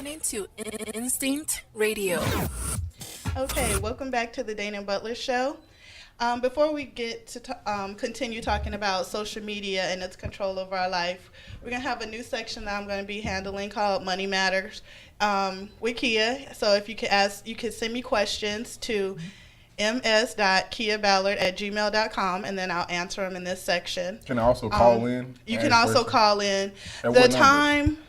listening to Instinct Radio. Okay, welcome back to the Dainhen Butler Show. Before we get to continue talking about social media and its control over our life, we're going to have a new section that I'm going to be handling called Money Matters with Kia. So if you can send me questions to ms.kiaballard@gmail.com, and then I'll answer them in this section. Can I also call in? You can also call in. At The what time,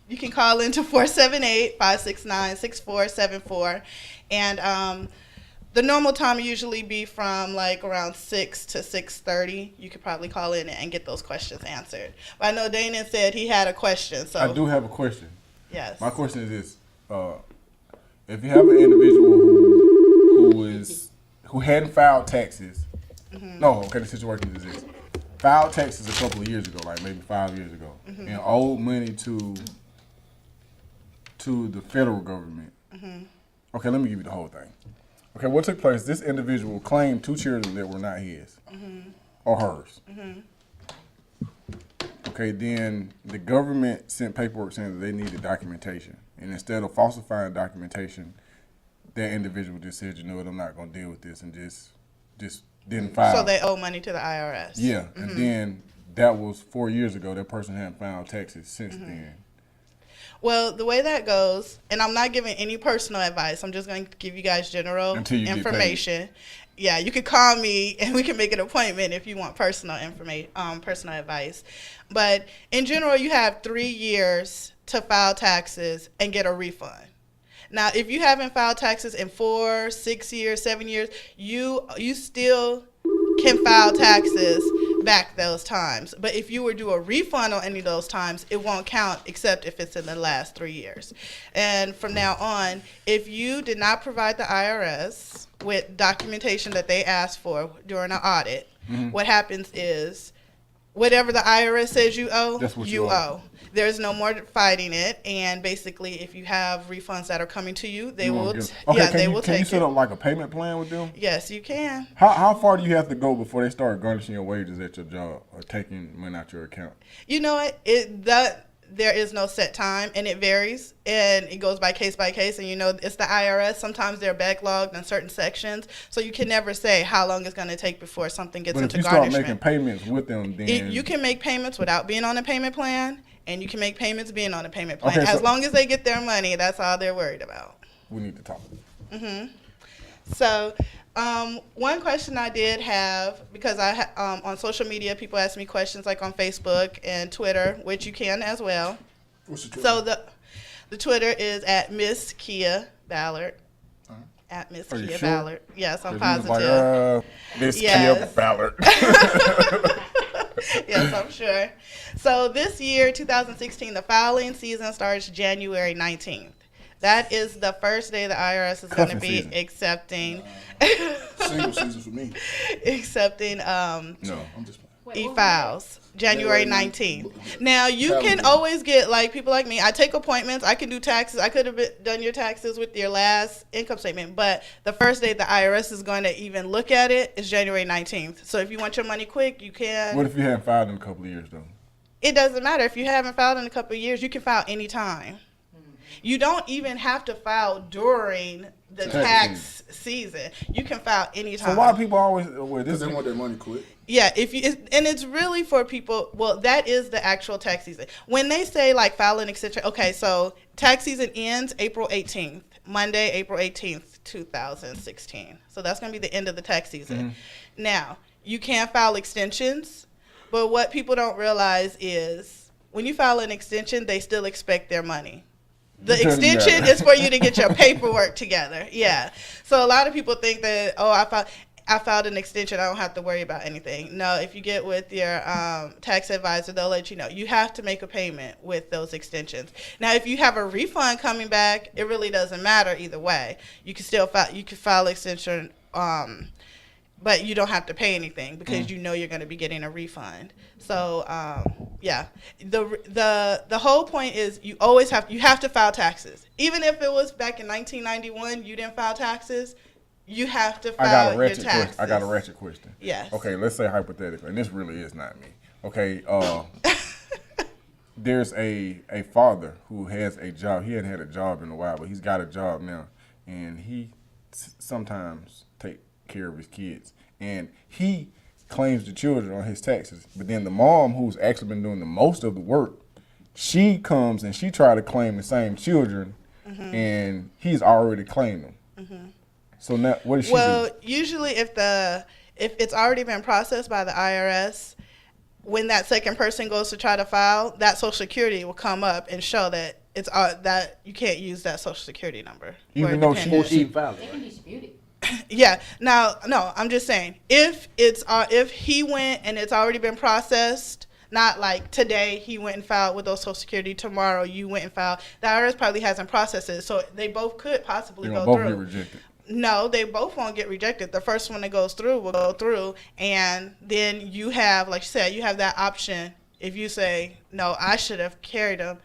you can call in to 478-569-6474. And the normal time usually be from like around 6 to 6:30. You could probably call in and get those questions answered. But I know Dainhen said he had a question. So I do have a question. Yes. My question is this: if you have an individual who hadn't filed taxes, the situation is this: filed taxes a couple of years ago, like maybe 5 years ago, and owed money to the federal government. Okay, let me give you the whole thing. Okay, what took place? This individual claimed 2 children that were not his or hers. Okay, then the government sent paperwork saying that they needed documentation, and instead of falsifying documentation, that individual just said, "You know what? I'm not going to deal with this," and just didn't file. So they owe money to the IRS. Yeah, and then that was 4 years ago. That person hadn't filed taxes since then. Well, the way that goes, and I'm not giving any personal advice. I'm just going to give you guys general information. Yeah, you could call me and we can make an appointment if you want personal advice. But in general, you have 3 years to file taxes and get a refund. Now, if you haven't filed taxes in 4, 6 years, 7 years, you still can file taxes back those times. But if you were to do a refund on any of those times, it won't count except if it's in the last 3 years. And from now on, if you did not provide the IRS with documentation that they asked for during an audit, what happens is whatever the IRS says you owe, that's what you owe. There's no more fighting it, and basically, if you have refunds that are coming to you, they will. Can you set up like a payment plan with them? Yes, you can. How far do you have to go before they start garnishing your wages at your job or taking money out your account? You know what? There is no set time, and it varies, and it goes by case, and it's the IRS. Sometimes they're backlogged in certain sections, so you can never say how long it's going to take before something gets into garnishment. But if you start making payments with them, then you can make payments without being on a payment plan, and you can make payments being on a payment plan. Okay, as long as they get their money, that's all they're worried about. We need to talk. So, one question I did have, because on social media, people ask me questions like on Facebook and Twitter, which you can as well. What's the Twitter? So the Twitter is at Miss Kia Ballard. At Miss Kia Ballard. Yes, I'm positive. Miss Kia Ballard. Yes, I'm sure. So this year, 2016, the filing season starts January 19th. That is the first day the IRS is going to be accepting. Single season for me. Accepting No, I'm just e-files. January 19th. Now, you can always get, like, people like me. I take appointments. I can do taxes. I could have done your taxes with your last income statement. But the first day the IRS is going to even look at it is January 19th. So if you want your money quick, you can. What if you haven't filed in a couple of years, though? It doesn't matter. If you haven't filed in a couple of years, you can file anytime. You don't even have to file during the tax season. You can file anytime. So why people always because they want their money quick? Yeah, and it's really for people. Well, that is the actual tax season. When they say like file an extension, okay, so tax season ends April 18th, Monday, April 18th, 2016. So that's going to be the end of the tax season. Now, you can file extensions, but what people don't realize is when you file an extension, they still expect their money. The extension is for you to get your paperwork together. Yeah. So a lot of people think that, I filed an extension, I don't have to worry about anything. No, if you get with your tax advisor, they'll let you know. You have to make a payment with those extensions. Now, if you have a refund coming back, it really doesn't matter either way. You can still file extension, but you don't have to pay anything because you know you're going to be getting a refund. So, yeah, the whole point is you have to file taxes. Even if it was back in 1991, you didn't file taxes, you have to file your taxes. I got a ratchet question. Yes. Okay, let's say hypothetically, and this really is not me. Okay, there's a father who has a job. He hadn't had a job in a while, but he's got a job now, and he sometimes take care of his kids, and he claims the children on his taxes. But then the mom, who's actually been doing the most of the work, she comes and she try to claim the same children, and he's already claimed them. So now, what does she do? Well, usually if it's already been processed by the IRS, when that second person goes to try to file, that Social Security will come up and show that it's that you can't use that Social Security number. Even though She filed it, They can dispute it. Yeah. Now, no, I'm just saying if he went and it's already been processed, not like today he went and filed with those Social Security, tomorrow you went and filed. The IRS probably hasn't processed it, so they both could possibly They're go both through. get rejected. No, they both won't get rejected. The first one that goes through will go through, and then you have, like you said, you have that option. If you say, no, I should have carried them,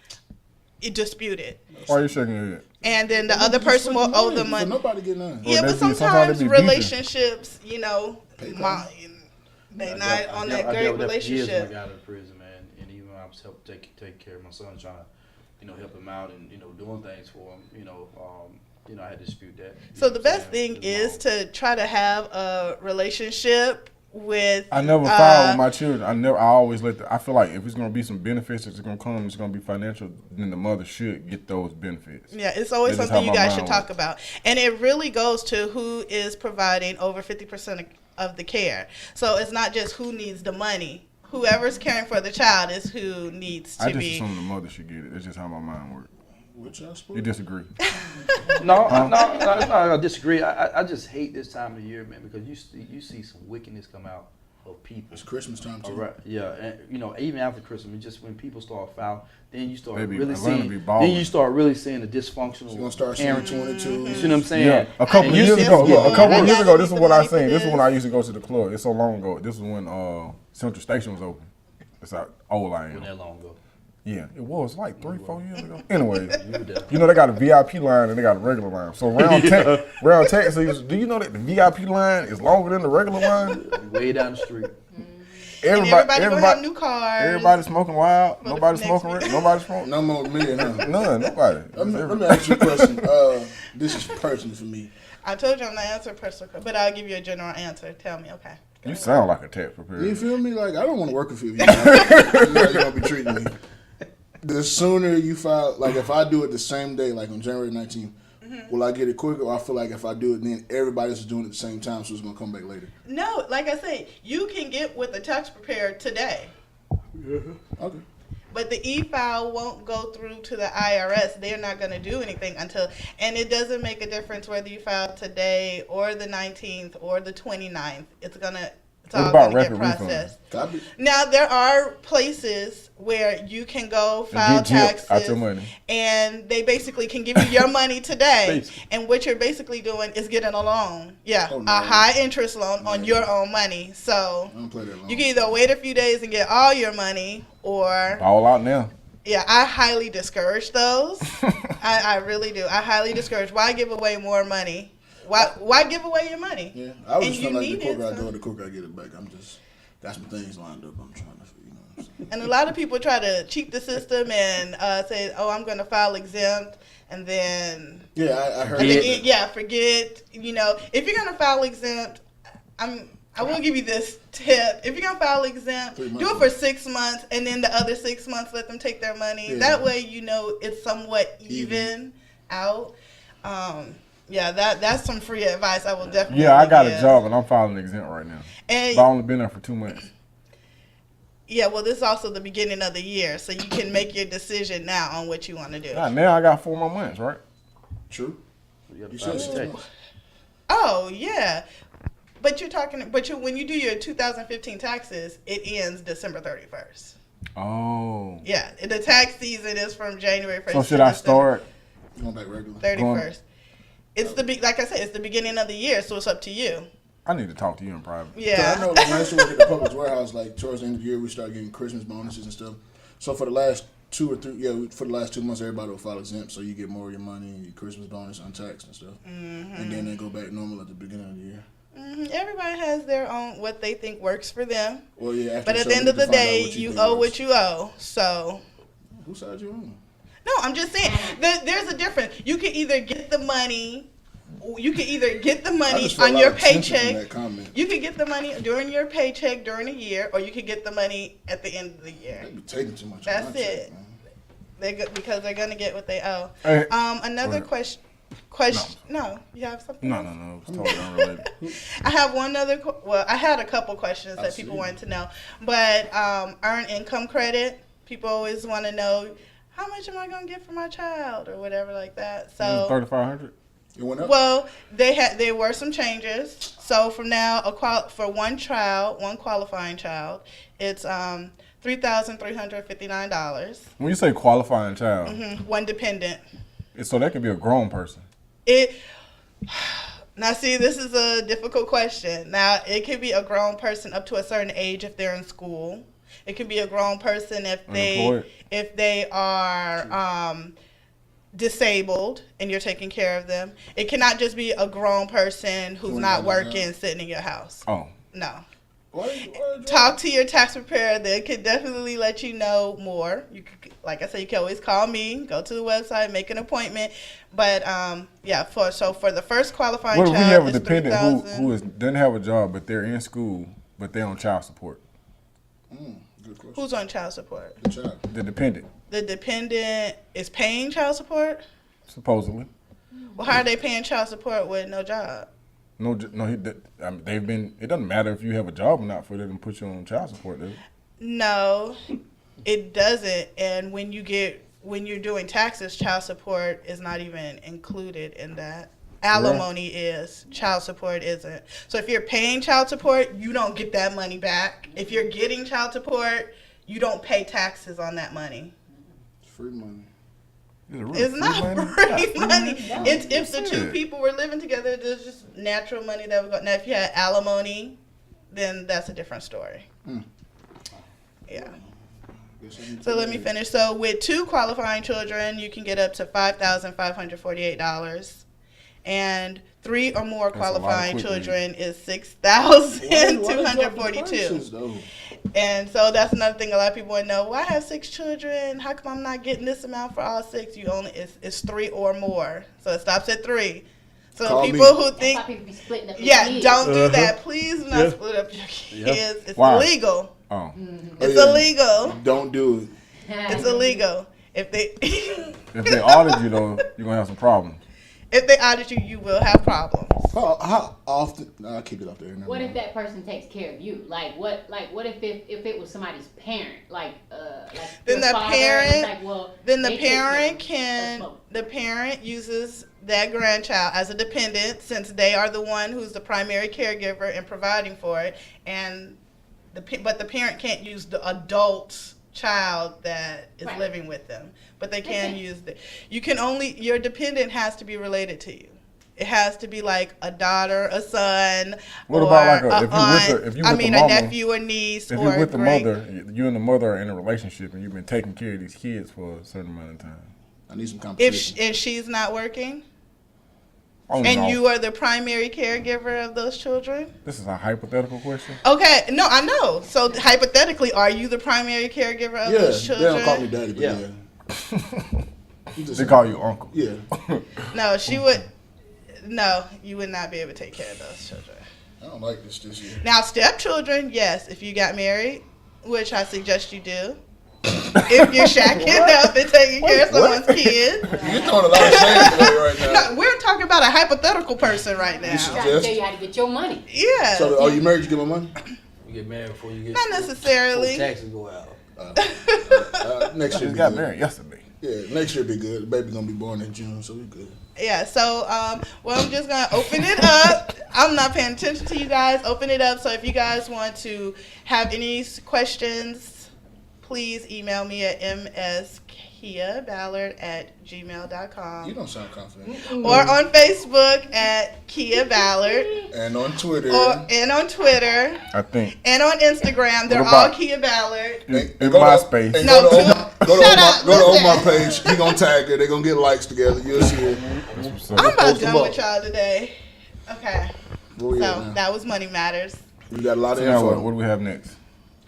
you dispute it. Why are you shaking your head? And then the other person will owe the So money. nobody get none. Yeah, Well, but sometimes sometimes they be beefing. relationships, you know, PayPal. they not on that great Years when I relationship. got out of prison, man, and even when I was helping take care of my son, trying to, help him out and doing things for him, I had to dispute that. So the best thing is to try to have a relationship with. I never filed with my children. I always I feel like if it's gonna be some benefits that's gonna come, it's gonna be financial. Then the mother should get those benefits. Yeah, it's always This is something how you my guys should mind talk works. about, and it really goes to who is providing over 50% of the care. So it's not just who needs the money. Whoever's caring for the child is who needs I to just be. assume the mother should get it. That's just how my mind works. Which I You suppose. disagree? No, I disagree. I just hate this time of year, man, because you see some wickedness come out of people. It's Christmas time too. All right, yeah, and even after Christmas, just when people start foul, then you start Baby, really Atlanta seeing. be Then balling. you start really seeing the dysfunctional. You're gonna start seeing parenting. 22. You see what I'm saying? Yeah, a couple And of you years see- ago. Look, a couple I of years gotta ago, this is need what the I money for seen. This is this. when I used to go to the club. It's so long ago. This is when Central Station was open. That's how old I Wasn't am. that long ago. Yeah, it was like 3-4 years ago. Anyways, You were there. you know they got a VIP line and they got a regular line. So round Texas, do you know that the VIP line is longer than the regular line? Way down the street. And everybody gonna have new cars. Everybody smoking loud. the Nobody next smoking. week. Nobody smoking. No more million, huh? None. Nobody. Let me ask you a question. This is personal for me. I told you I'm not answering personal, but I'll give you a general answer. Tell me, okay? You sound like a tax preparer. You feel me? Like, I don't want to work with you. You're going to be treating me. The sooner you file, like if I do it the same day, like on January 19th, will I get it quicker? Or I feel like if I do it, then everybody's doing it at the same time, so it's going to come back later. No, like I said, you can get with the tax preparer today. Okay. But the e-file won't go through to the IRS. They're not going to do anything until, and it doesn't make a difference whether you file today or the 19th or the 29th. It's What all about going to get rapid refund? processed. Copy. Now, there are places where you can go file get gypped taxes, out your money. and they basically can give you your money today, Basically. and what you're basically doing is getting a loan. Yeah, Oh, no. a high interest loan on your own money. So I don't play that long. you can either wait a few days and get all your money, or All out now. yeah, I highly discourage those. I really do. I highly discourage. Why give away more money? Why give away your money? Yeah, I was And just you feeling like need the quicker it, I so- go, the quicker I get it back. Got some things lined up. I'm trying to, And a lot of people try to cheat the system and say, "Oh, I'm going to file exempt," and then Yeah, I heard at the that. end, forget. If you're going to file exempt, I will give you this tip. If you're going to file exempt, 3 do months. it for 6 months, and then the other 6 months let them take their money. Yeah. That way, it's somewhat even out. That's some free advice I will definitely Yeah, I got give. a job and I'm filing exempt right now. And But I only been there for 2 months. yeah, well, this is also the beginning of the year, so you can make your decision now on what you want to do. Now I got 4 more months, right? True. You gotta You file said the 6 tax. months. Oh yeah, but when you do your 2015 taxes, it ends December 31st. Oh. Yeah, the tax season is from January 1st. So to should I December start? Going back regular. 31st? It's like I said, it's the beginning of the year, so it's up to you. I need to talk to you in private. So I Yeah. know when I used to work at the Publix warehouse, like towards the end of the year, we start getting Christmas bonuses and stuff. So for the last 2 or 3, for the last 2 months, everybody will file exempt, so you get more of your money, your Christmas bonus, untaxed and stuff. And then they go back normal at the beginning of the year. Everybody has their own what they think works for them. Well, yeah. After But at so the we end of get the to find out day, what you think owe works. what you owe. So Whose side you on? No, I'm just saying there's a difference. You can either get the money. You can either get the money on your paycheck. You can get the money during your paycheck during a year, or you can get the money at the end of the year. They be taking too much. That's it. Because they're gonna get what they owe. Another question. No, you have something. No. It's totally unrelated. I have one other. I had a couple questions that people wanted to know, but earned income credit. People always want to know how much am I gonna get for my child or whatever like that. So $3,500. It went up? Well, there were some changes. So from now, for one qualifying child, it's $3,359. When you say qualifying child, One dependent. So that could be a grown person. Now, see, this is a difficult question. Now, it could be a grown person up to a certain age if they're in school. It could be a grown person if they are disabled and you're taking care of them. It cannot just be a grown person who's not working sitting in your house. Oh. No. Why Talk to your tax preparer. They could definitely let you know more. You could, like I said, you can always call me, go to the website, make an appointment. But for the first qualifying child, what if we have a it's dependent who doesn't have a job, but they're in school, but they're on child support? Good question. Who's on child support? The child. The dependent. The dependent is paying child support? Supposedly. Well, how are they paying child support with no job? They've been. It doesn't matter if you have a job or not for them to put you on child support, does it? No, it doesn't. And when you're doing taxes, child support is not even included in that. Alimony is, child support isn't. So if you're paying child support, you don't get that money back. If you're getting child support, you don't pay taxes on that money. It's free money. It's not free money. It's if the two people were living together, there's just natural money that would go. Now, if you had alimony, then that's a different story. Yeah. So let me finish. So with two qualifying children, you can get up to $5,548. And 3 or more qualifying children is $6,242. And so that's another thing a lot of people want to know. Well, I have 6 children. How come I'm not getting this amount for all 6? It's 3 or more. So it stops at 3. So Call people me. who think, That's why people be splitting up their kids. don't do that. Please do not split up your kids. It's illegal. Oh. It's illegal. Don't do it. It's illegal. If they audit you though, you're gonna have some problems. If they audit you, you will have problems. How often? I'll keep it up there. What if that person takes care of you? What if it was somebody's parent? Then the parent, the parent uses that grandchild as a dependent, since they are the one who's the primary caregiver and providing for it, but the parent can't use the adult child that is living with them, but they can use your dependent has to be related to you. It has to be like a daughter, a son, what or about a nephew or niece. If you're with the mother, you and the mother are in a relationship and you've been taking care of these kids for a certain amount of time. I need some competition. If she's not working, and you are the primary caregiver of those children? This is a hypothetical question. Okay, no, I know. So hypothetically, are you the primary caregiver of those children? They don't call me daddy, but They call you uncle. Yeah. No, she would. No, you would not be able to take care of those children. I don't like this year. Now, stepchildren, yes, if you got married, which I suggest you do. If you're shacking up and taking care of someone's kids. You're throwing a lot of shade away right now. No, we're talking about a hypothetical person right now. I'm trying to tell you how to get your money. Yeah. So, are you married? You get my money? You get married before you get Not necessarily. before taxes go out. Next year Just be got good. married yesterday. Yeah, next year be good. The baby's gonna be born in June, so we good. Yeah, so, I'm just going to open it up. I'm not paying attention to you guys. Open it up. So if you guys want to have any questions, please email me at mskiaballard@gmail.com. You don't sound confident. Or on Facebook at Kia Ballard. And on Twitter. And on Twitter. I think. And on Instagram. They're all Kia Ballard. In MySpace. And go to Omar page. He gonna tag her. They gonna get likes together. You'll see it. I'm about done with y'all today. Okay. So that was Money Matters. We got a lot of So now info. what do we have next?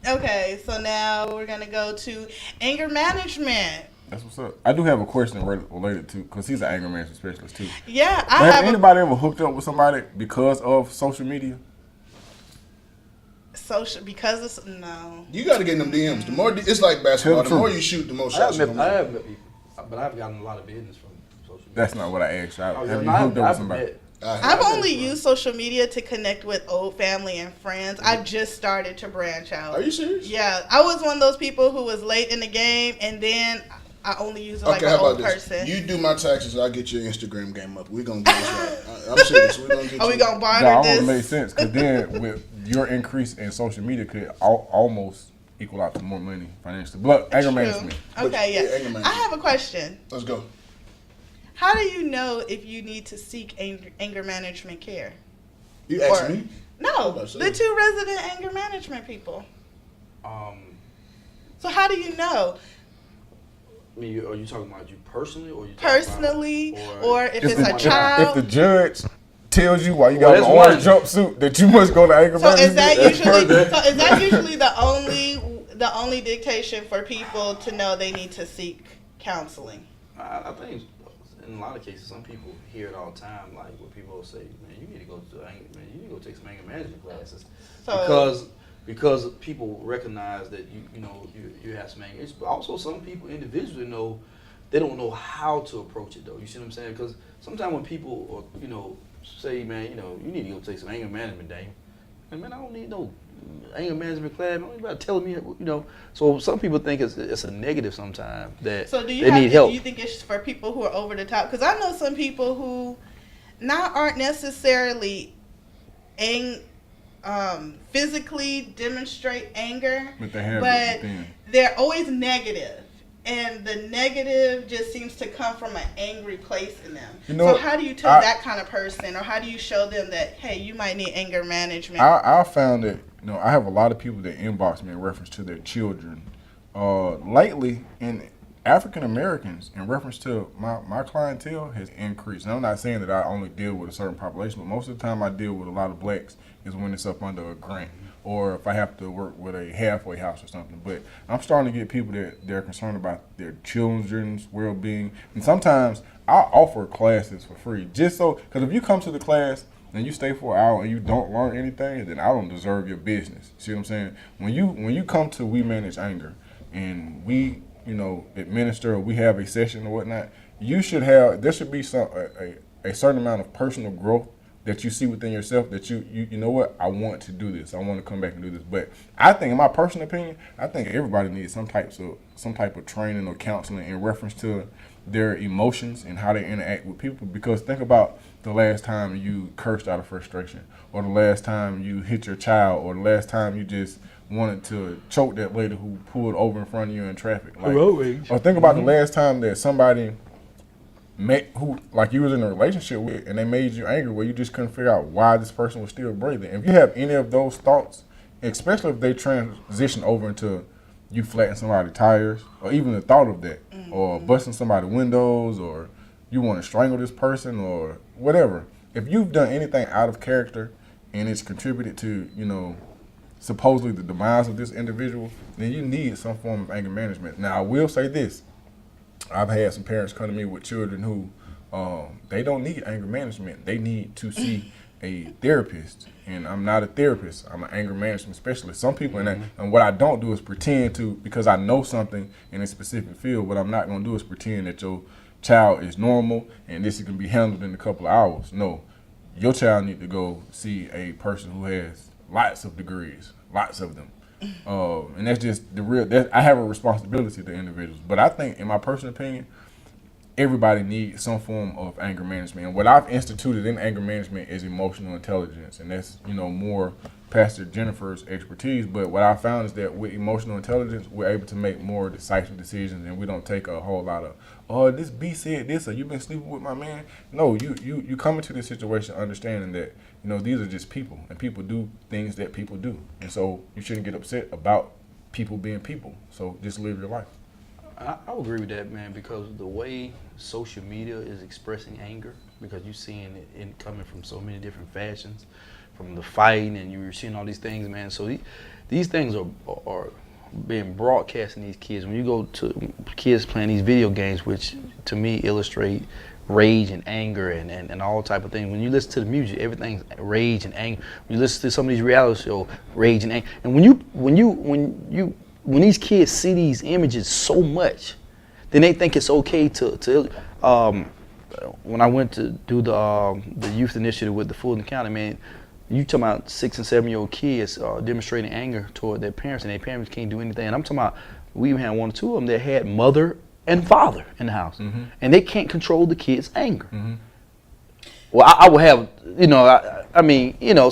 Okay, so now we're gonna go to anger management. That's what's up. I do have a question related to, because he's an anger management specialist too. Yeah, Have I have anybody ever hooked up with somebody because of social media? social because it's no. You got to get in them DMs. The more it's like basketball. The more you shoot, the more I shots have you met, I gonna have met people, but I've gotten a lot of business from social media. That's not what I asked. Oh, Have you yeah, hooked up with I've somebody? met- I've only used social media to connect with old family and friends. I've just started to branch out. Are you serious? Yeah, I was one of those people who was late in the game, and then I only use it like Okay, an how old about this? person. You do my taxes, I'll get your Instagram game up. We're going to get this right. I'm serious. We're going to get Are we you. gonna No, barter it this? don't make sense, because then with your increase in social media could almost equal out to more money financially. But anger True. management. Okay, Yeah, yeah. anger management. I have a question. Let's go. How do you know if you need to seek anger management care? You asked Or- me? No, about to say. the two resident anger management people. Um, So how do you know? I mean, are you talking about you personally, or you talking Personally, about, or if it's the, a child? if the judge tells you while you Well, got an that's orange one. jumpsuit that you must go to anger So management. is that That's usually further. so is that usually the only dictation for people to know they need to seek counseling? I think in a lot of cases, some people hear it all the time, like where people will say, "Man, you need to go to you need to go take some anger management classes," So because people recognize that you have some anger issues. But also, some people individually know they don't know how to approach it though. You see what I'm saying? Because sometimes when people say, "Man, you need to go take some anger management, Dane," and man, I don't need no anger management class. I don't need about telling me, So some people think it's a negative sometimes that So do you they need help. Do you think it's for people who are over the top? Because I know some people who aren't necessarily physically demonstrate anger, But they have it but within. they're always negative. And the negative just seems to come from an angry place in them. So how do you tell that kind of person, or how do you show them that, hey, you might need anger management? I found that I have a lot of people that inbox me in reference to their children. Lately, in African Americans, in reference to my clientele, has increased. And I'm not saying that I only deal with a certain population, but most of the time I deal with a lot of blacks is when it's up under a grant, or if I have to work with a halfway house or something. But I'm starting to get people that they're concerned about their children's well-being. And sometimes I offer classes for free, just so, because if you come to the class and you stay for an hour and you don't learn anything, then I don't deserve your business. See what I'm saying? When you come to We Manage Anger and we administer, or we have a session or whatnot, there should be a certain amount of personal growth that you see within yourself, that you know what, I want to do this. I want to come back and do this. But I think, in my personal opinion, I think everybody needs some type of training or counseling in reference to their emotions and how they interact with people. Because think about the last time you cursed out of frustration, or the last time you hit your child, or the last time you just wanted to choke that lady who pulled over in front of you in traffic. Or think about the last time that somebody who you was in a relationship with, and they made you angry, where you just couldn't figure out why this person was still breathing. If you have any of those thoughts, especially if they transition over into you flattening somebody's tires, or even the thought of that, or busting somebody's windows, or you want to strangle this person, or whatever. If you've done anything out of character and it's contributed to, supposedly the demise of this individual, then you need some form of anger management. Now, I will say this. I've had some parents come to me with children who they don't need anger management. They need to see a therapist. And I'm not a therapist. I'm an anger management specialist. Some people, and what I don't do is pretend to, because I know something in a specific field, what I'm not going to do is pretend that your child is normal and this can be handled in a couple of hours. No, your child need to go see a person who has lots of degrees, lots of them. And that's just the real, I have a responsibility to individuals. But I think, in my personal opinion, everybody needs some form of anger management. And what I've instituted in anger management is emotional intelligence. And that's, more Pastor Jennifer's expertise. But what I found is that with emotional intelligence, we're able to make more decisive decisions, and we don't take a whole lot of, this B said this, or you've been sleeping with my man. No, you come into this situation understanding that, these are just people, and people do things that people do. And so you shouldn't get upset about people being people. So just live your life. I would agree with that, man, because the way social media is expressing anger, because you're seeing it coming from so many different fashions, from the fighting, and you're seeing all these things, man. So these things are being broadcast in these kids. When you go to kids playing these video games, which to me illustrate rage and anger and all type of things. When you listen to the music, everything's rage and anger. When you listen to some of these reality shows, rage and anger. And when these kids see these images so much, then they think it's okay to when I went to do the youth initiative with the Fulton County, man, you talking about 6 and 7-year-old kids demonstrating anger toward their parents, and their parents can't do anything. And I'm talking about, we even had 1 or 2 of them that had mother and father in the house, and they can't control the kids' anger. Well, I would have,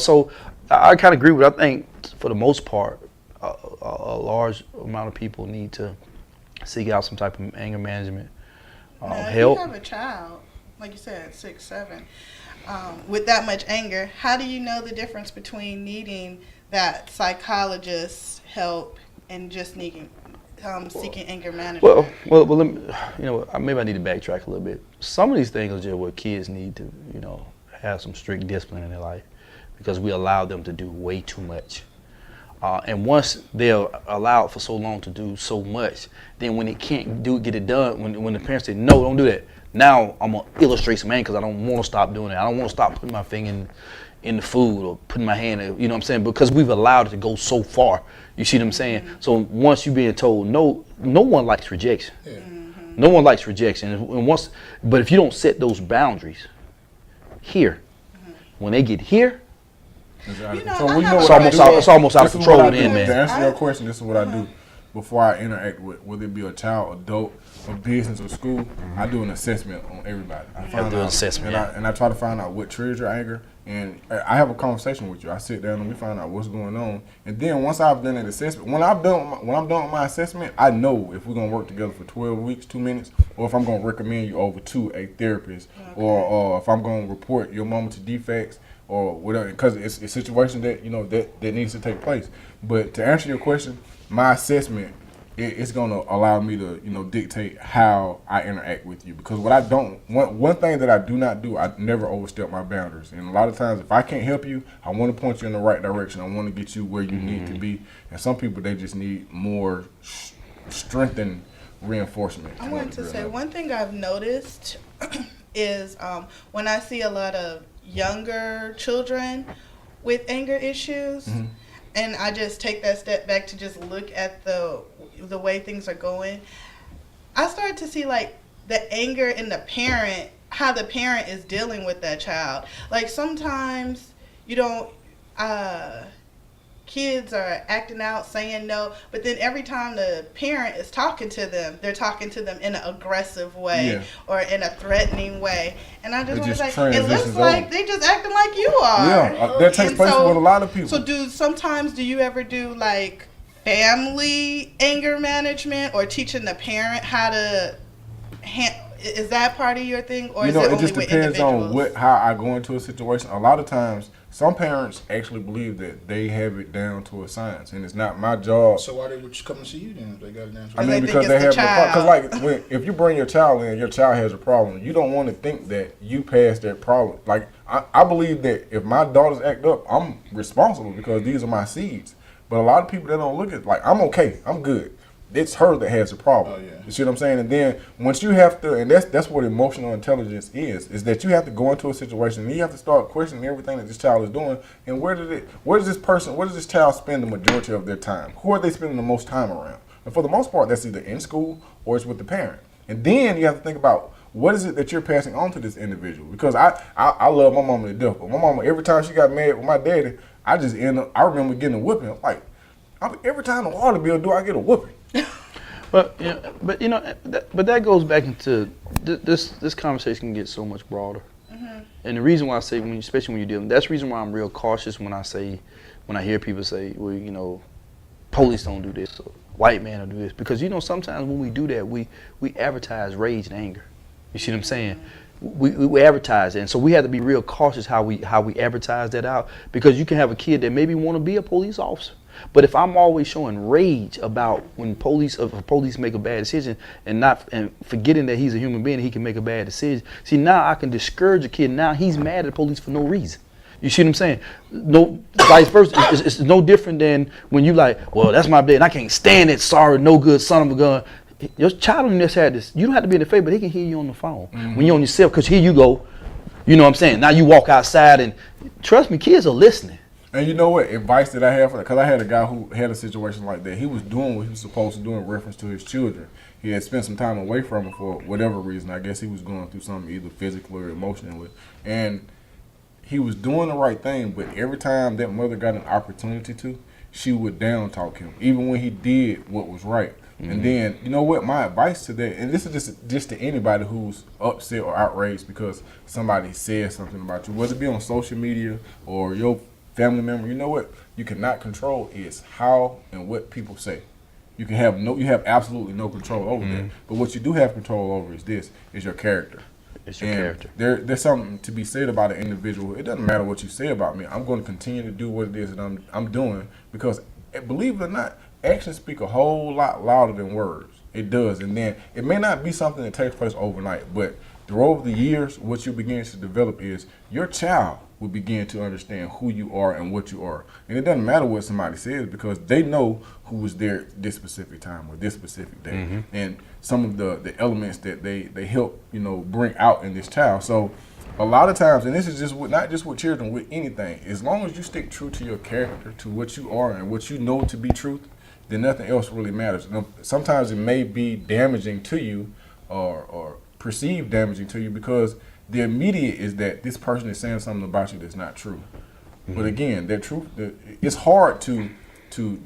so I kind of agree with. I think for the most part, a large amount of people need to seek out some type of anger management help. If you have a child, like you said, 6, 7, with that much anger, how do you know the difference between needing that psychologist's help and just needing seeking anger management? Well, let me, maybe I need to backtrack a little bit. Some of these things are just where kids need to, have some strict discipline in their life, because we allow them to do way too much. And once they're allowed for so long to do so much, then when they can't get it done, when the parents say, no, don't do that, now I'm going to illustrate some anger because I don't want to stop doing it. I don't want to stop putting my finger in the food or putting my hand in, because we've allowed it to go so far. You see what I'm saying? So once you're being told no one likes rejection. Yeah. No one likes rejection. And but if you don't set those boundaries here, when they get here, it's almost out of control then, man. To answer your question, this is what I do before I interact with, whether it be a child, adult, or business or school. I do an assessment on everybody. I do an assessment, and I try to find out what triggers your anger, and I have a conversation with you. I sit down and we find out what's going on, and then once I've done an assessment, when I'm done with my assessment, I know if we're gonna work together for 12 weeks, 2 minutes, or if I'm gonna recommend you over to a therapist, or if I'm gonna report your mama to defects, or whatever, because it's a situation that that needs to take place. But to answer your question, my assessment, it's gonna allow me to dictate how I interact with you. Because one thing that I do not do, I never overstep my boundaries. And a lot of times, if I can't help you, I want to point you in the right direction. I want to get you where you need to be. And some people, they just need more strengthened reinforcement. I wanted to say one thing I've noticed is when I see a lot of younger children with anger issues, and I just take that step back to just look at the way things are going, I start to see like the anger in the parent, how the parent is dealing with that child. Like sometimes kids are acting out, saying no, but then every time the parent is talking to them, they're talking to them in an aggressive way or in a threatening way. And I just want to say, it looks like they just acting like you are. Yeah, that takes place with a lot of people. So do you ever do like family anger management or teaching the parent how to is that part of your thing, or is it only just with depends individuals? on how I go into a situation. A lot of times, some parents actually believe that they have it down to a science, and it's not my job. So why they would come to see you then if they got it down to a science? I mean, because they have a problem. Because if you bring your child in, your child has a problem. You don't want to think that you passed that problem. Like I believe that if my daughters act up, I'm responsible because these are my seeds. But a lot of people, they don't look at it like I'm okay, I'm good. It's her that has a problem. You see what I'm saying? And then once you have to, and that's what emotional intelligence is that you have to go into a situation and you have to start questioning everything that this child is doing. And where does this child spend the majority of their time? Who are they spending the most time around? And for the most part, that's either in school or it's with the parent. And then you have to think about what is it that you're passing on to this individual? Because I love my mama to death, but my mama, every time she got mad with my daddy, I remember getting a whipping. Like every time the water bill do, I get a whooping. But that goes back into this conversation can get so much broader. And the reason why I say, especially when you're dealing, that's the reason why I'm real cautious when I hear people say, well, police don't do this, or white man don't do this, because sometimes when we do that, we advertise rage and anger. You see what I'm saying? We advertise it, and so we have to be real cautious how we advertise that out, because you can have a kid that maybe want to be a police officer. But if I'm always showing rage about when police make a bad decision and forgetting that he's a human being, he can make a bad decision. See, now I can discourage a kid. Now he's mad at the police for no reason. You see what I'm saying? No, vice versa. It's no different than when you like, well, that's my bed, and I can't stand it. Sorry, no good, son of a gun. Your child on this had this. You don't have to be in the favor, but he can hear you on the phone when you're on yourself. Because here you go. You know what I'm saying? Now you walk outside, and trust me, kids are listening. And you know what advice that I have for that? Because I had a guy who had a situation like that. He was doing what he was supposed to do in reference to his children. He had spent some time away from them for whatever reason. I guess he was going through something either physically or emotionally. And he was doing the right thing, but every time that mother got an opportunity to, she would down talk him, even when he did what was right. And then, you know what, my advice to that, and this is just to anybody who's upset or outraged because somebody said something about you, whether it be on social media or your family member, you know what you cannot control is how and what people say. You have absolutely no control over that. But what you do have control over is your character. It's your character. There's something to be said about an individual. It doesn't matter what you say about me. I'm going to continue to do what it is that I'm doing because, believe it or not, actions speak a whole lot louder than words. It does. And then it may not be something that takes place overnight, but through the years, what you begin to develop is your child will begin to understand who you are and what you are. And it doesn't matter what somebody says because they know who was there this specific time or this specific day. And some of the elements that they help, bring out in this child. So a lot of times, and this is just not just with children, with anything, as long as you stick true to your character, to what you are and what you know to be truth, then nothing else really matters. Sometimes it may be damaging to you or perceived damaging to you because the immediate is that this person is saying something about you that's not true. But again, that truth, it's hard to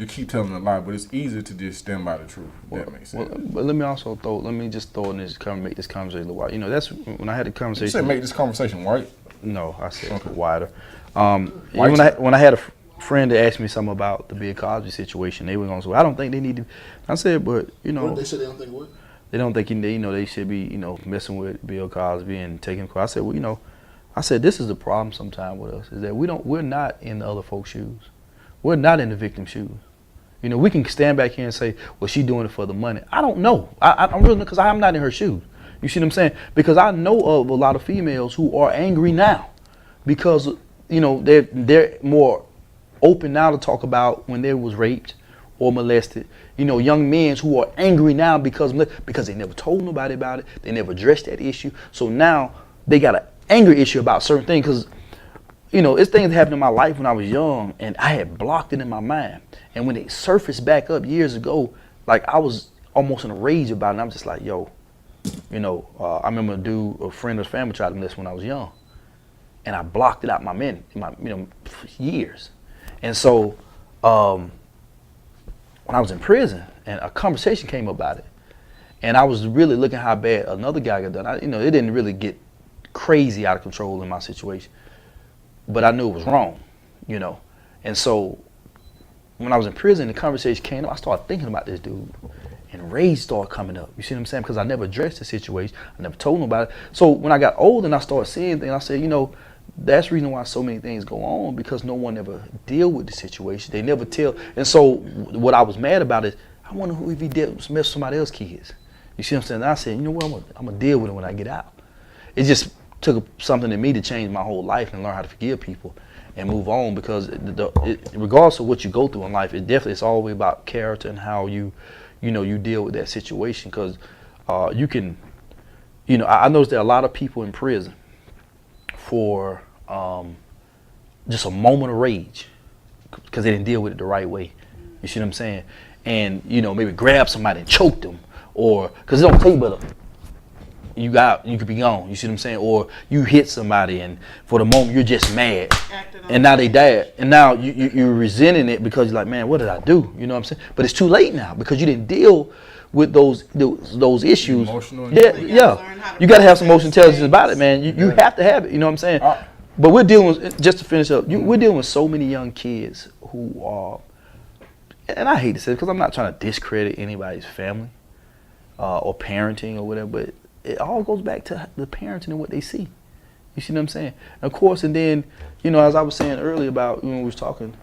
keep telling a lie, but it's easier to just stand by the truth. If that makes sense. But let me just throw in this, make this conversation a little white. That's when I had the conversation. You said make this conversation white? No, I said wider. When I had a friend that asked me something about the Bill Cosby situation, they were going to say, I don't think they need to. I said, but What they said they don't think what? They don't think they should be messing with Bill Cosby and taking him. I said, well, I said this is the problem sometimes with us is that we're not in the other folks' shoes. We're not in the victim's shoes. We can stand back here and say, well, she's doing it for the money. I don't know. I'm really because I'm not in her shoes. You see what I'm saying? Because I know of a lot of females who are angry now because they're more open now to talk about when they was raped or molested. Young men who are angry now because they never told nobody about it. They never addressed that issue. So now they got an angry issue about certain things because, it's things that happened in my life when I was young and I had blocked it in my mind. And when it surfaced back up years ago, like I was almost in a rage about it. And I'm just like, yo, I remember a friend of the family tried to molest when I was young. And I blocked it out my men, for years. And so, when I was in prison and a conversation came about it and I was really looking how bad another guy got done. It didn't really get crazy out of control in my situation, but I knew it was wrong, And so when I was in prison, the conversation came up, I started thinking about this dude and rage started coming up. You see what I'm saying? Because I never addressed the situation. I never told nobody. So when I got older and I started seeing things, I said, that's the reason why so many things go on because no one ever deal with the situation. They never tell. And so what I was mad about is I wonder who if he did mess with somebody else's kids. You see what I'm saying? And I said, I'm gonna deal with it when I get out. It just took something in me to change my whole life and learn how to forgive people and move on because regardless of what you go through in life, it's always about character and how you deal with that situation because you can, I noticed there are a lot of people in prison for just a moment of rage because they didn't deal with it the right way. You see what I'm saying? And, maybe grab somebody and choke them or because it don't take but you could be gone. You see what I'm saying? Or you hit somebody and for the moment you're just mad and now they died. And now you're resenting it because you're like, man, what did I do? You know what I'm saying? But it's too late now because you didn't deal with those issues. Emotional. Yeah. You got to to have some emotional intelligence about it, man. You have to have it. You know what I'm saying? But we're dealing with, just to finish up, we're dealing with so many young kids who are, and I hate to say it because I'm not trying to discredit anybody's family or parenting or whatever, but it all goes back to the parenting and what they see. You see what I'm saying? And of course, and then, as I was saying earlier about when we was talking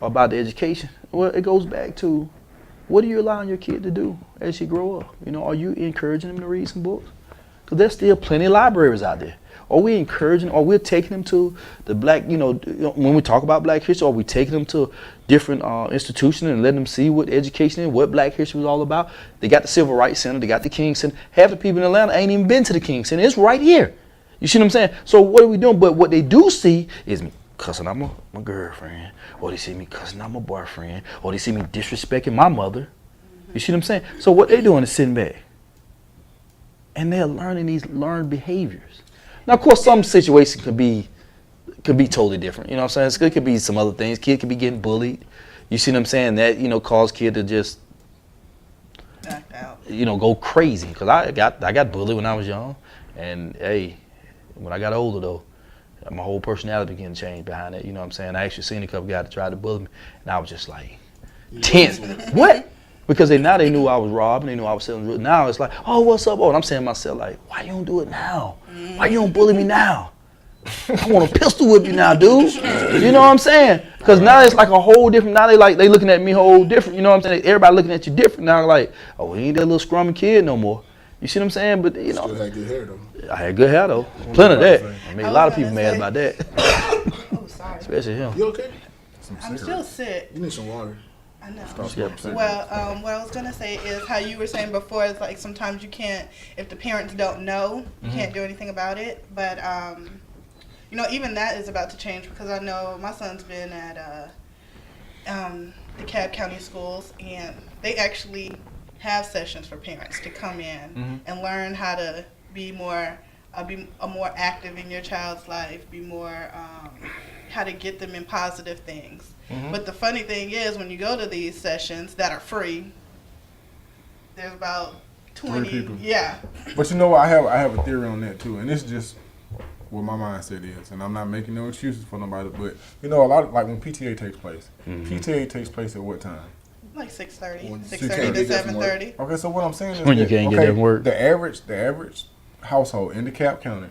about the education, well, it goes back to what are you allowing your kid to do as she grow up? Are you encouraging them to read some books? Because there's still plenty of libraries out there. Are we encouraging, or we're taking them to the black, when we talk about black history, are we taking them to different institutions and letting them see what education is, what black history was all about? They got the Civil Rights Center, they got the King Center. Half the people in Atlanta ain't even been to the King Center. It's right here. You see what I'm saying? So what are we doing? But what they do see is me cussing out my girlfriend, or they see me cussing out my boyfriend, or they see me disrespecting my mother. You see what I'm saying? So what they doing is sitting back. And they're learning these learned behaviors. Now, of course, some situations could be totally different. You know what I'm saying? It could be some other things. Kid could be getting bullied. You see what I'm saying? That, cause kid to just, Back out. Go crazy. Because I got bullied when I was young. And, hey, when I got older, though, my whole personality began to change behind that. You know what I'm saying? I actually seen a couple guys that tried to bully me. And I was just like, tense. What? Because now they knew I was robbing, they knew I was selling drugs. Now it's like, oh, what's up? Oh, and I'm saying to myself, like, why you don't do it now? Why you don't bully me now? I want to pistol whip you now, dude. You know what I'm saying? Because now it's like a whole different, now they looking at me whole different. You know what I'm saying? Everybody looking at you different now, like, oh, he ain't that little scrummy kid no more. You see what I'm saying? But, Still had good hair, though. I had good hair, though. Plenty of that. I made a lot of people mad say- about that. Oh, sorry. Especially him. You okay? I'm still sick. You need some water. I know. Yep. Well, what I was gonna say is how you were saying before is like sometimes you can't, if the parents don't know, you can't do anything about it. But even that is about to change because I know my son's been at the DeKalb County schools, and they actually have sessions for parents to come in and learn how to be more active in your child's life, be more how to get them in positive things. But the funny thing is, when you go to these sessions that are free, there's about 20 people. Yeah. But you know what? I have a theory on that too, and it's just what my mindset is, and I'm not making no excuses for nobody. But a lot of, like when PTA takes place, PTA takes place at what time? Like 6:30, When 6:30 you to can't get there from 7:30. Okay, so what I'm saying is When you that, can't get there from work. The average household in DeKalb County,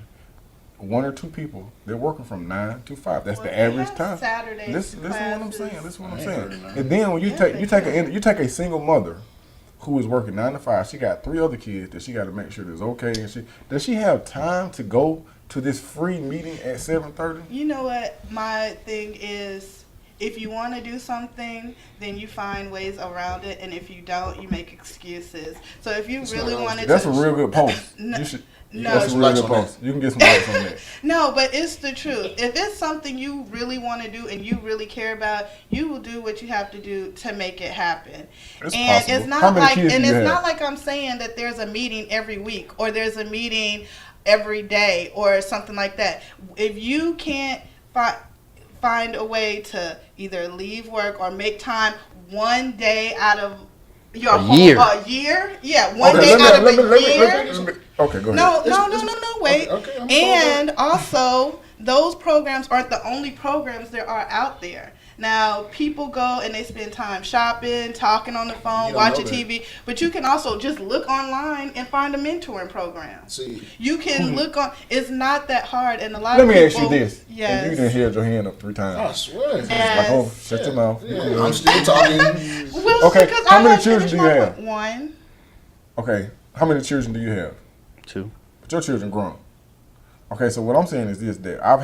1 or 2 people, they're working from 9 to 5. That's Well, the they average have time. Saturdays Listen what I'm classes. saying. Listen what I'm I ain't saying. heard of that. And then when you Yes, take they you take a single mother who is working 9 to 5. She got 3 other kids that she got to make sure that's okay. And does she have time to go to this free meeting at 7:30? You know what? My thing is, if you want to do something, then you find ways around it, and if you don't, you make excuses. So if you really not wanted That's to, a real good post. No, You should. no. That's a real Likes good on post. You can get some likes on that. No, but it's the truth. If it's something you really want to do and you really care about, you will do what you have to do to make it happen. It's And possible. it's How not many like, kids and do you it's have? not like I'm saying that there's a meeting every week or there's a meeting every day or something like that. If you can't find a way to either leave work or make time one day out of your A whole year. yeah, one day out of a year. Okay, go ahead. No, wait. Okay, I'm And also, those programs aren't the only programs there are out there. Now, people go and they spend time shopping, talking on the phone, You don't watching know that. TV, but you can also just look online and find a mentoring program. See, You can look on. It's not that hard, and a lot Let of me people. ask you this. Yes. And you didn't held your hand up 3 I times. swear. Yes. Like, oh, shut your mouth. You Yeah, good. I'm still talking. Well, Okay, because how I many haven't children finished do you my have? point. One. Okay, how many children do you have? 2. But your children grown. Okay, so what I'm saying is this: that I've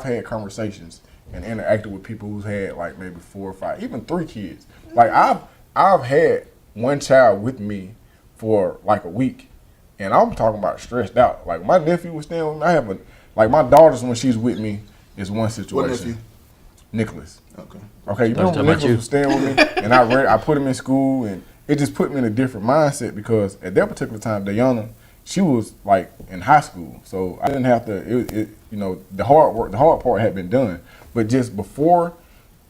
had conversations and interacted with people who's had like maybe 4 or 5, even 3 kids. Like I've had one child with me for like a week, and I'm talking about stressed out. Like my nephew was staying with me. I have my daughter's when she's with me is one situation. What nephew? Nicholas. Okay. Okay, you Don't remember tell about Nicholas you. was staying with me, and I put him in school, and it just put me in a different mindset because at that particular time, Diana, she was like in high school, so I didn't have to. The hard part had been done, but just before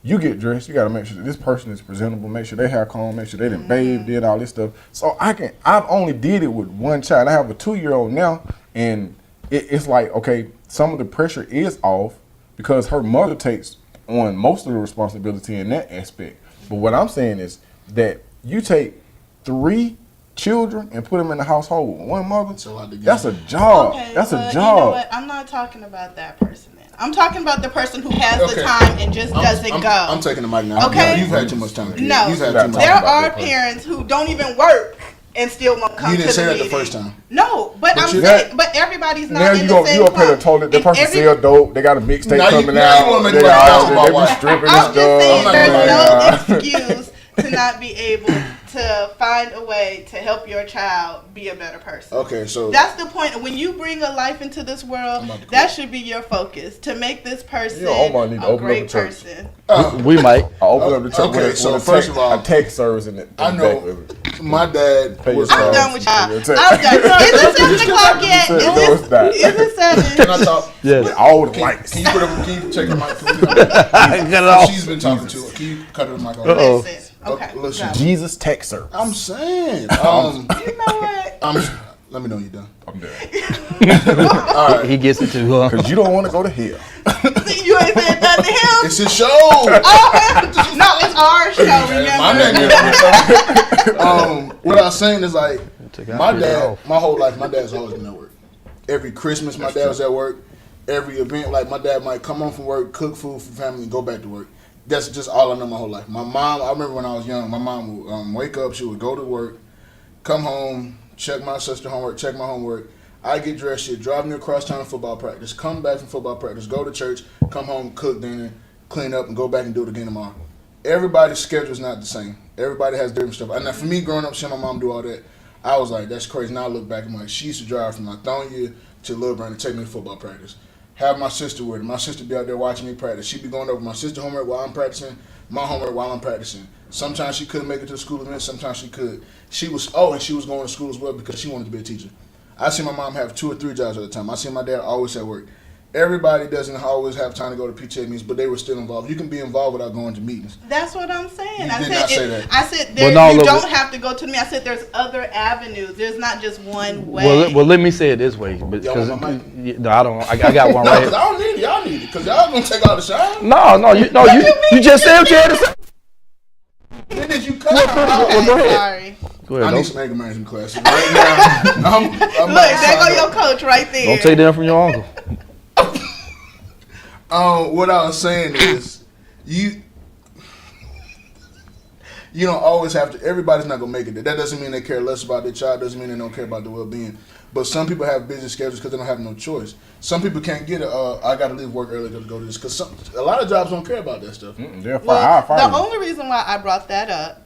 you get dressed, you got to make sure that this person is presentable, make sure they have comb, make sure they didn't bathe, did all this stuff. So I've only did it with one child. I have a 2-year-old now, and it's like, okay, some of the pressure is off because her mother takes on most of the responsibility in that aspect. But what I'm saying is that you take 3 children and put them in the household with one mother. That's a lot to get. That's a job. Okay, That's but a job. You know what? I'm not talking about that person then. I'm talking about the person who has the Okay. time and just doesn't go. I'm taking the mic now. Okay. You've had too much time. No, You've had too much there about are that person. parents who don't even work and still won't come You to didn't say the that the meeting. first time. No, but I'm you- saying, but everybody's Now not in you the gonna same you gonna pay the club. total. The And person sell dope. They got a mixtape Now you- coming now you out. wanna make They it like a all basketball they be wife. stripping I'm and just saying, stuff. there's no Yeah. excuse to not be able to find a way to help your child be a better person. Okay, so That's the point. When you bring a life into this world, I'm about to that quit. should be your focus, to make this person Omar need to a open up great a church. person. We might. I open up the church Okay, with, so with first of all, a text service in it. I know my dad Pay was. your I'm child. done with y'all. Yeah, I'm done. Is it 7 o'clock yet? No, it's not. Is it 7? Can I talk? Yes. All the lights. Can you put up? Can you take the mic? Cut it off. She's been talking to. Can you cut her mic off? Uh-oh. Listen. Okay. Listen. go. Jesus text service. I'm saying. You know what? Let me know you're done. I'm done. He gets it too, huh? Because you don't want to go to hell. You ain't said nothing to him? It's his show. Oh, no, it's our show, remember? My name is. What I was saying is like, my dad, my whole life, my dad's always been at work. Every Christmas, my dad was at work. Every event, like my dad might come home from work, cook food for family, and go back to work. That's just all I know my whole life. My mom, I remember when I was young, my mom would wake up, she would go to work, come home, check my sister's homework, check my homework. I get dressed, she'd drive me across town to football practice, come back from football practice, go to church, come home, cook dinner, clean up, and go back and do it again tomorrow. Everybody's schedule is not the same. Everybody has different stuff. And for me, growing up, seeing my mom do all that, I was like, that's crazy. Now I look back, I'm like, she used to drive from Lithonia to Little Brand to take me to football practice. Have my sister with her. My sister be out there watching me practice. She'd be going over my sister's homework while I'm practicing, my homework while I'm practicing. Sometimes she couldn't make it to the school event, sometimes she could. She was going to school as well because she wanted to be a teacher. I see my mom have 2 or 3 jobs at a time. I see my dad always at work. Everybody doesn't always have time to go to PTA meetings, but they were still involved. You can be involved without going to meetings. That's what I'm saying. You I did said not say that. I said Well, no, you look, don't have to go to me. I said there's other avenues. There's not just one way. Well, let me say it this way, Y'all because want my mic? no, I don't. I got one No, right. because I don't need it. Y'all need it because y'all going to take all the shine. You just said you had to say. Then did you cut out? Well, go ahead. Sorry. Go ahead. I need Don't, some anger management classes right now. I'm Look, not there go signed your up. coach right there. don't take that from your uncle. What I was saying is, you don't always have to. Everybody's not gonna make it there. That doesn't mean they care less about their child. Doesn't mean they don't care about their well-being. But some people have busy schedules because they don't have no choice. Some people can't get I got to leave work early to go to this because a lot of jobs don't care about that stuff. They're Well, fire. the only reason why I brought that up,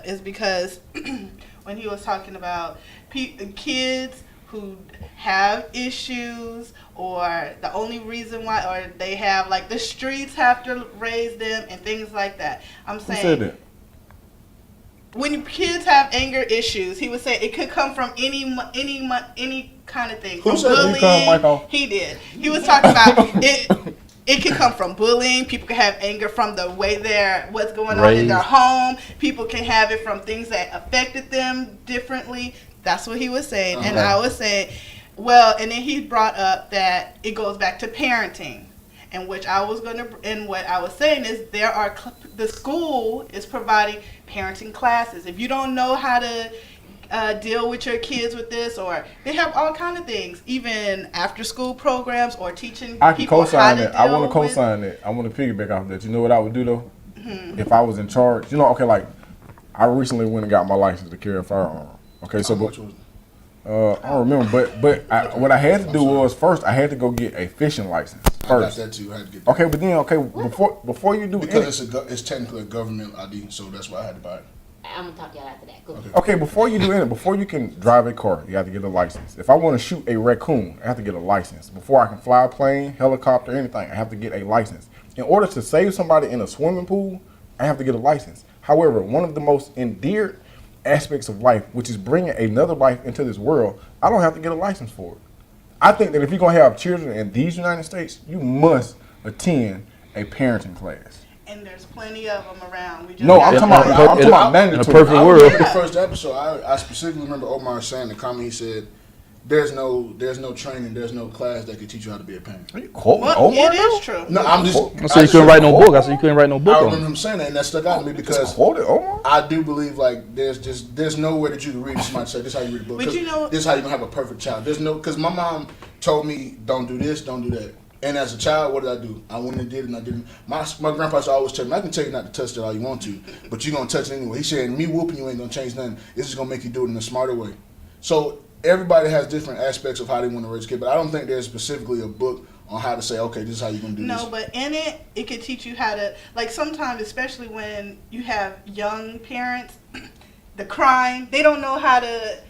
is because when he was talking about kids who have issues, or the only reason why, or they have, like, the streets have to raise them and things like that. I'm Who said saying that? when kids have anger issues, he would say it could come from any kind of thing. Who From said that? You call Michael? He did. He was talking about it. It can come from bullying. People can have anger from the way what's going on in their Raised. home. People can have it from things that affected them differently. That's what he was saying. And I was saying, well, and then he brought up that it goes back to parenting. And what I was saying is the school is providing parenting classes. If you don't know how to deal with your kids with this, or they have all kind of things, even after school programs, or teaching I can people how co-sign to that. I want deal to with. co-sign that. I want to piggyback off that. You know what I would do though? If I was in charge, like I recently went and got my license to carry a firearm. Okay, so Which was- I don't remember, but what I had to do was first I had to go get a fishing license I got first. that too. I had to get that. Okay, but then before you do Because it's technically a government ID, so that's why I had to buy it. I'm gonna talk to y'all after that. Go. Okay, before you do anything, before you can drive a car, you have to get a license. If I want to shoot a raccoon, I have to get a license. Before I can fly a plane, helicopter, anything, I have to get a license. In order to save somebody in a swimming pool, I have to get a license. However, one of the most endeared aspects of life, which is bringing another life into this world, I don't have to get a license for it. I think that if you're going to have children in these United States, you must attend a parenting class. And there's plenty of them around. We just No, got I'm to talking about, find I'm talking about in a mandatory. perfect I world. remember the first episode. I specifically remember Omar saying the comment. He said, "There's no training, there's no class that can teach you how to be a parent." Are you quoting Well, Omar? it is true. No, I'm just. I said you couldn't write no book. I said you couldn't write no book I on remember it. him saying that, and that stuck out to me Just because quoted Omar? I do believe like there's nowhere that you can read somebody say this is how you read a book. But 'Cause you know- this is how you gonna have a perfect child. There's no because my mom told me don't do this, don't do that. And as a child, what did I do? I went and did it, and I didn't. My grandpa used to always tell me, I can tell you not to touch it all you want to, but you're going to touch it anyway. He said, me whooping you ain't going to change nothing. It's just going to make you do it in a smarter way. So everybody has different aspects of how they want to raise a kid, but I don't think there's specifically a book on how to say, okay, this is how you're going to do this. No, but in it could teach you how to, like sometimes, especially when you have young parents, the crying, they don't know how to,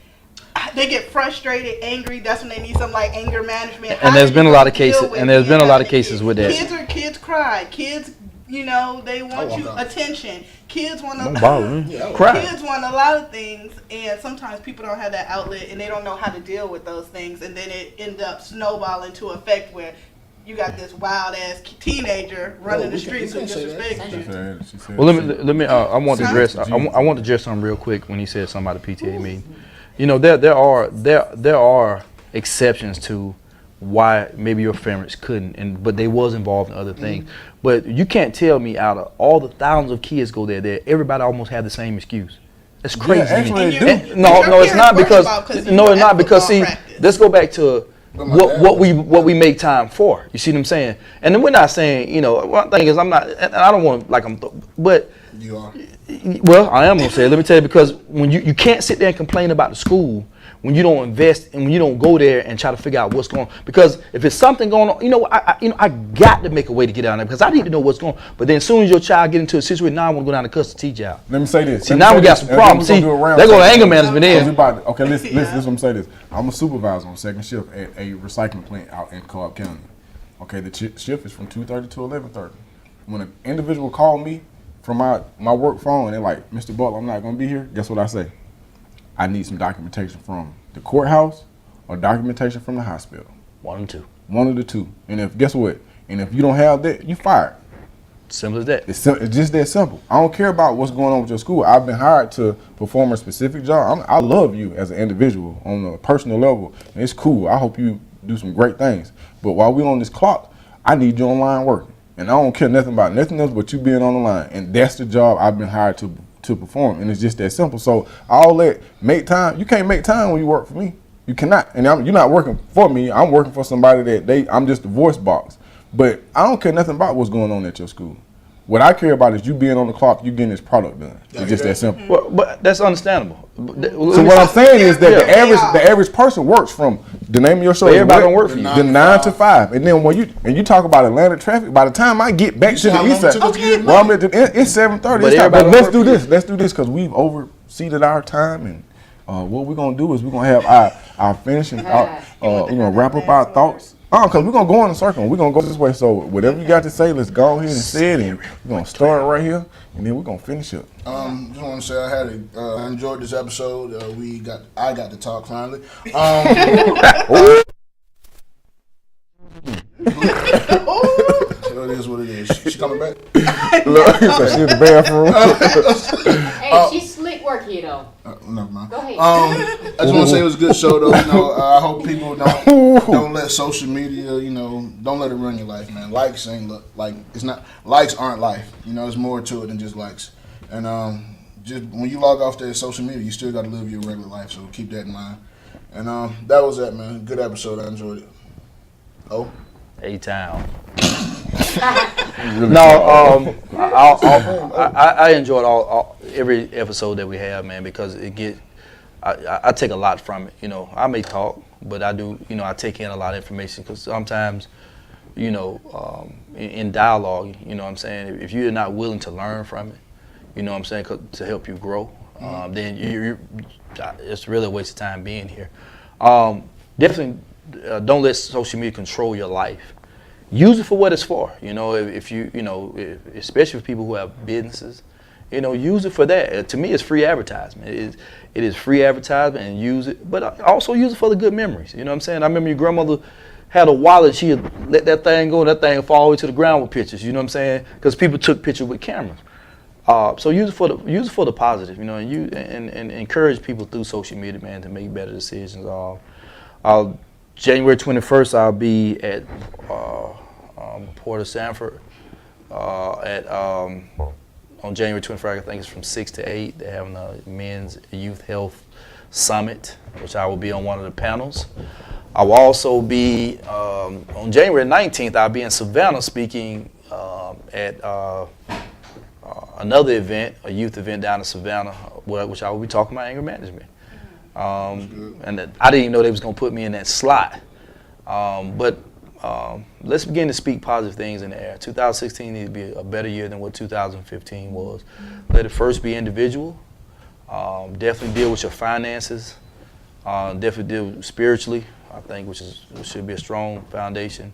they get frustrated, angry. That's when they need some like anger management. And there's been a lot of cases. And there's been a lot of cases with that. Kids cry. Kids, you know, they want you that. attention. Kids want Don't bother me. Kids want a lot of things, and sometimes people don't have that outlet, and they don't know how to deal with those things, and then it ends up snowballing to effect where you got this wild ass teenager running the streets and disrespecting you. Well, let me. I want to address. I want to address something real quick when he said something about the PTA meeting. You know, there are exceptions to why maybe your parents couldn't, but they was involved in other things. But you can't tell me out of all the thousands of kids go there, everybody almost had the same excuse. That's crazy. Yeah, actually, no, it's not because see, let's go back to what we make time for. You see what I'm saying? And then we're not saying, you know, one thing is I don't want but You are. well, I am gonna say it. Let me tell you, because when you can't sit there and complain about the school when you don't invest and when you don't go there and try to figure out what's going on. Because if it's something going on, I got to make a way to get down there because I need to know what's going on. But then as soon as your child get into a situation, now I want to go down to custody job. Let me say this. See, now we got some problems. See, they're going to anger management in. Okay, listen, this is what I'm saying this. I'm a supervisor on second shift at a recycling plant out in Cobb County. Okay, the shift is from 2:30 to 11:30. When an individual called me from my work phone and they're like, Mr. Butler, I'm not going to be here, guess what I say? I need some documentation from the courthouse or documentation from the hospital. One and two. One of the two. And if guess what? And if you don't have that, you fired. Simple as that. It's just that simple. I don't care about what's going on with your school. I've been hired to perform a specific job. I love you as an individual on a personal level. And it's cool. I hope you do some great things. But while we're on this clock, I need you online working. And I don't care nothing about nothing else but you being on the line. And that's the job I've been hired to perform, and it's just that simple. So all that make time, you can't make time when you work for me. You cannot. And you're not working for me. I'm working for somebody that I'm just the voice box. But I don't care nothing about what's going on at your school. What I care about is you being on the clock, you getting this product done. It's just that simple. Well, but that's understandable. So what I'm saying is that the average person works from the name of your show. Everybody don't work for you. The 9 to 5, and then when you talk about Atlanta traffic, by the time I get back to the east side, well, I'm at it's 7:30. But let's do this. Let's do this because we've overseeded our time, and what we're gonna do is we're gonna have our finishing, wrap up our thoughts. Because we're going to go in a circle. We're going to go this way. So whatever you got to say, let's go ahead and say it. And we're going to start right here, and then we're going to finish it. Just want to say I enjoyed this episode. I got to talk finally. So it is what it is. She coming back? Look, so she in the bathroom. Hey, she's slick work here though. Never mind. Go ahead. I just want to say it was a good show though. I hope people don't let social media, don't let it run your life, man. Likes aren't life. There's more to it than just likes. And just when you log off that social media, you still got to live your regular life. So keep that in mind. And that was that, man. Good episode. I enjoyed it. Oh. A-Town. No, I enjoyed every episode that we have, man, because I take a lot from it. I may talk, but I do, I take in a lot of information because sometimes, in dialogue, what I'm saying, if you're not willing to learn from it, what I'm saying, to help you grow, then it's really a waste of time being here. Definitely don't let social media control your life. Use it for what it's for. If you, especially for people who have businesses, use it for that. To me, it's free advertisement. It is free advertisement, and use it, but also use it for the good memories. You know what I'm saying? I remember your grandmother had a wallet. She had let that thing go, and that thing fall all the way to the ground with pictures. You know what I'm saying? Because people took pictures with cameras. So use it for the positive. And encourage people through social media, man, to make better decisions. January 21st, I'll be at Port of Sanford on January 21st. I think it's from 6 to 8. They're having a men's youth health summit, which I will be on one of the panels. I will also be on January 19th. I'll be in Savannah speaking at another event, a youth event down in Savannah, which I will be talking about anger management. And I didn't even know they was gonna put me in that slot. But let's begin to speak positive things in the air. 2016 needs to be a better year than what 2015 was. Let it first be individual. Definitely deal with your finances. Definitely deal spiritually, I think, which should be a strong foundation.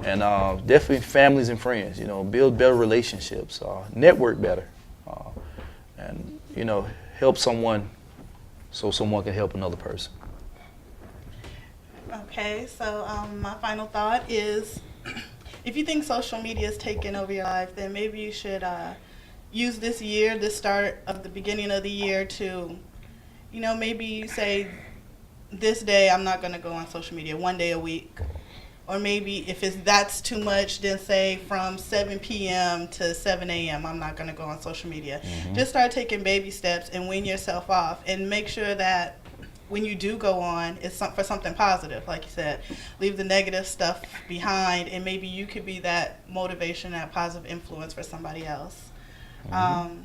And definitely families and friends, build better relationships, network better, and, help someone so someone can help another person. Okay, so my final thought is, if you think social media is taking over your life, then maybe you should use this year, the start of the beginning of the year to, maybe say, this day I'm not going to go on social media, one day a week. Or maybe if that's too much, then say from 7 p.m. to 7 a.m. I'm not going to go on social media. Mm-hmm. Just start taking baby steps and wean yourself off, and make sure that when you do go on, it's for something positive. Like you said, leave the negative stuff behind, and maybe you could be that motivation, that positive influence for somebody else. Mm-hmm.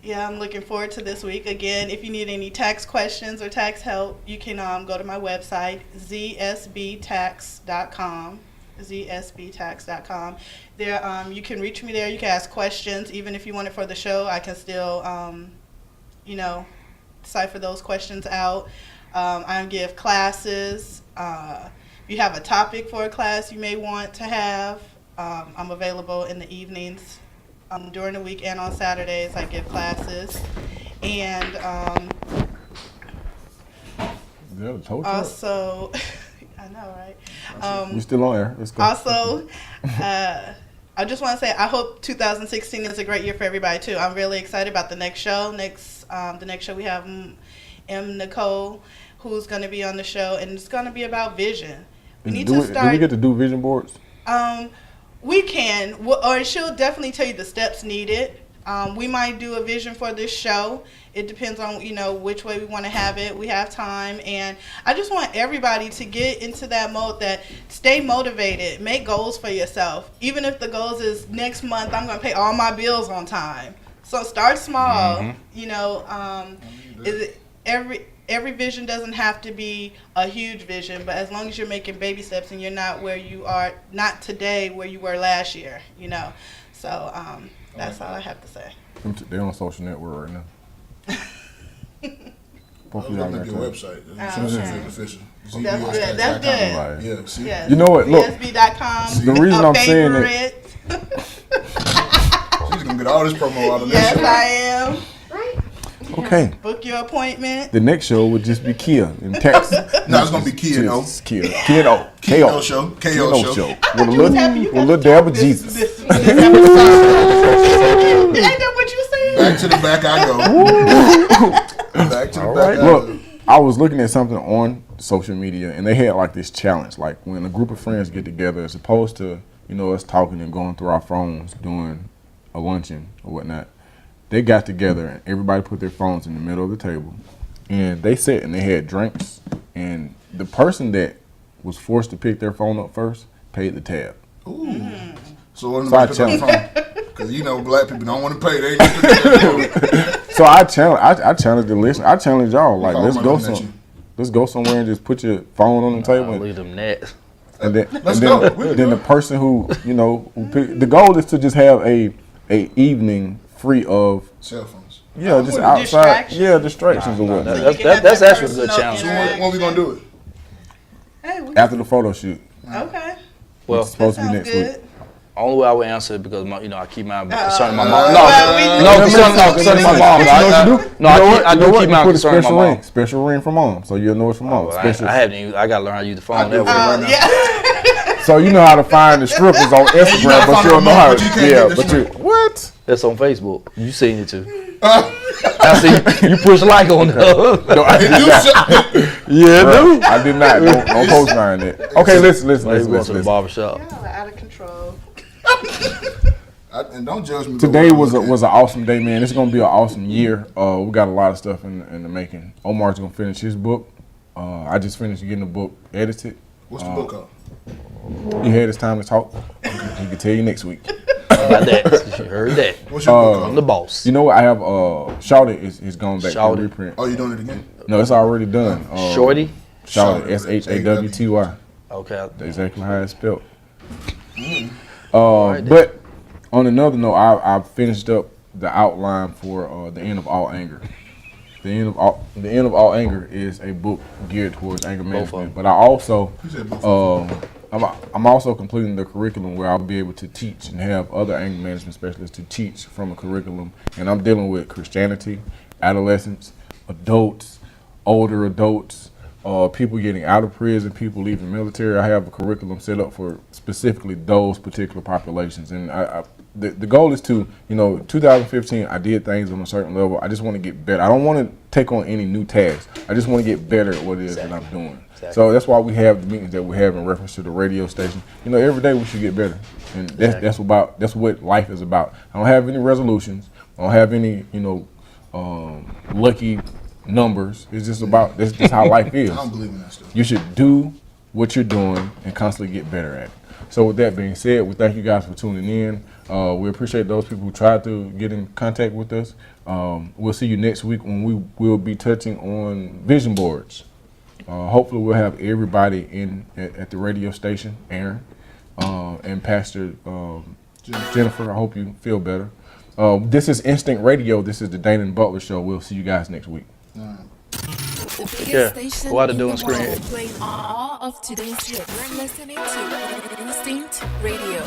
Yeah, I'm looking forward to this week. Again, if you need any tax questions or tax help, you can go to my website, zsbtax.com, zsbtax.com. There, you can reach me there. You can ask questions. Even if you want it for the show, I can still, cipher those questions out. I give classes. If you have a topic for a class you may want to have, I'm available in the evenings. During the week and on Saturdays, I give classes. And also, I know, right? We're still on air. Let's go. Also, I just want to say I hope 2016 is a great year for everybody, too. I'm really excited about the next show. The next show we have Nicole, who's going to be on the show, and it's going to be about vision. Do we get to do vision boards? We can, or she'll definitely tell you the steps needed. We might do a vision for this show. It depends on, which way we want to have it. We have time. And I just want everybody to get into that mode that stay motivated. Make goals for yourself. Even if the goals is next month, I'm going to pay all my bills on time. So start small. Mm-hmm. Every vision doesn't have to be a huge vision, but as long as you're making baby steps and you're not where you are, not today where you were last year, So that's all I have to say. They're on social network right now. I was looking at your website. Official. That's good. That's good. Right. Yeah, see? Yes. You know what? Look, CSB.com. the reason I'm saying that. She's going to get all this promo out of this. Yes, I am. Okay. Book your appointment. The next show would just be Kia in Texas. No, it's going to be Kia and O. Kia and O. KO show. KO show. With a little dab of Jesus. Ain't that what you said? Back to the back I go. Back to the back I go. Look, I was looking at something on social media, and they had like this challenge. Like when a group of friends get together, as opposed to, us talking and going through our phones doing a luncheon or whatnot. They got together and everybody put their phones in the middle of the table, and they sat and they had drinks, and the person that was forced to pick their phone up first paid the tab. Ooh. So what am I pick up the phone? Because black people don't want to pay. They ain't pick up. So I challenge the listener. I challenge y'all. Like let's go somewhere and just put your phone on the table. I'll leave them nets. And then the person who picked, the goal is to just have a evening free of cell phones. Yeah, just outside. Distractions or whatnot. That's actually a good challenge. So when we gonna do it? After the photo shoot. Okay. Well, it's supposed to be next week. Only way I would answer it because I keep my concerning my mom. Concerning my mom. I do keep my concerning my mom. Special ring from mom, so you'll know it's from mom. I gotta learn how to use the phone that way. So you know how to find the strippers on Instagram, but you don't know how to. What? That's on Facebook. You seen it too. I see you push like on there. No, I did not. Yeah, I did not. Don't post mine that. Okay, listen. To the barbershop. Y'all are out of control. And don't judge me. Today was an awesome day, man. It's gonna be an awesome year. We got a lot of stuff in the making. Omar's gonna finish his book. I just finished getting the book edited. What's the book called? He had his time to talk. He can tell you next week. About that. You heard that. What's your book I'm called? the boss. You know what? I have Shouted is going back Shouted. to reprint. Oh, you doing it again? No, it's already done. Shorty? Shouted, SHAWTY. Okay. That's exactly how it's spelled. Alright then. But on another note, I finished up the outline for The End of All Anger. The End of All Anger is a book geared towards anger Both of management. them. But I also, You said both. I'm also completing the curriculum where I'll be able to teach and have other anger management specialists to teach from a curriculum. And I'm dealing with Christianity, adolescents, adults, older adults, people getting out of prison, people leaving military. I have a curriculum set up for specifically those particular populations. And the goal is to, 2015, I did things on a certain level. I just want to get better. I don't want to take on any new tasks. I just want to get better at what it is that I'm doing. Exactly. So that's why we have the meetings that we have in reference to the radio station. Every day we should get better. And that's what life is about. I don't have any resolutions. I don't have any, lucky numbers. It's just about, that's just how life is. I don't believe in that stuff. You should do what you're doing and constantly get better at it. So with that being said, we thank you guys for tuning in. We appreciate those people who tried to get in contact with us. We'll see you next week when we will be touching on vision boards. Hopefully we'll have everybody in at the radio station, Aaron, and Pastor Jennifer. I hope you feel better. This is Instinct Radio. This is the Dainhen Butler Show. We'll see you guys next week. The biggest Yeah, station go out and in do the a screen. world, playing all of today's hits. You're listening to Instinct Radio.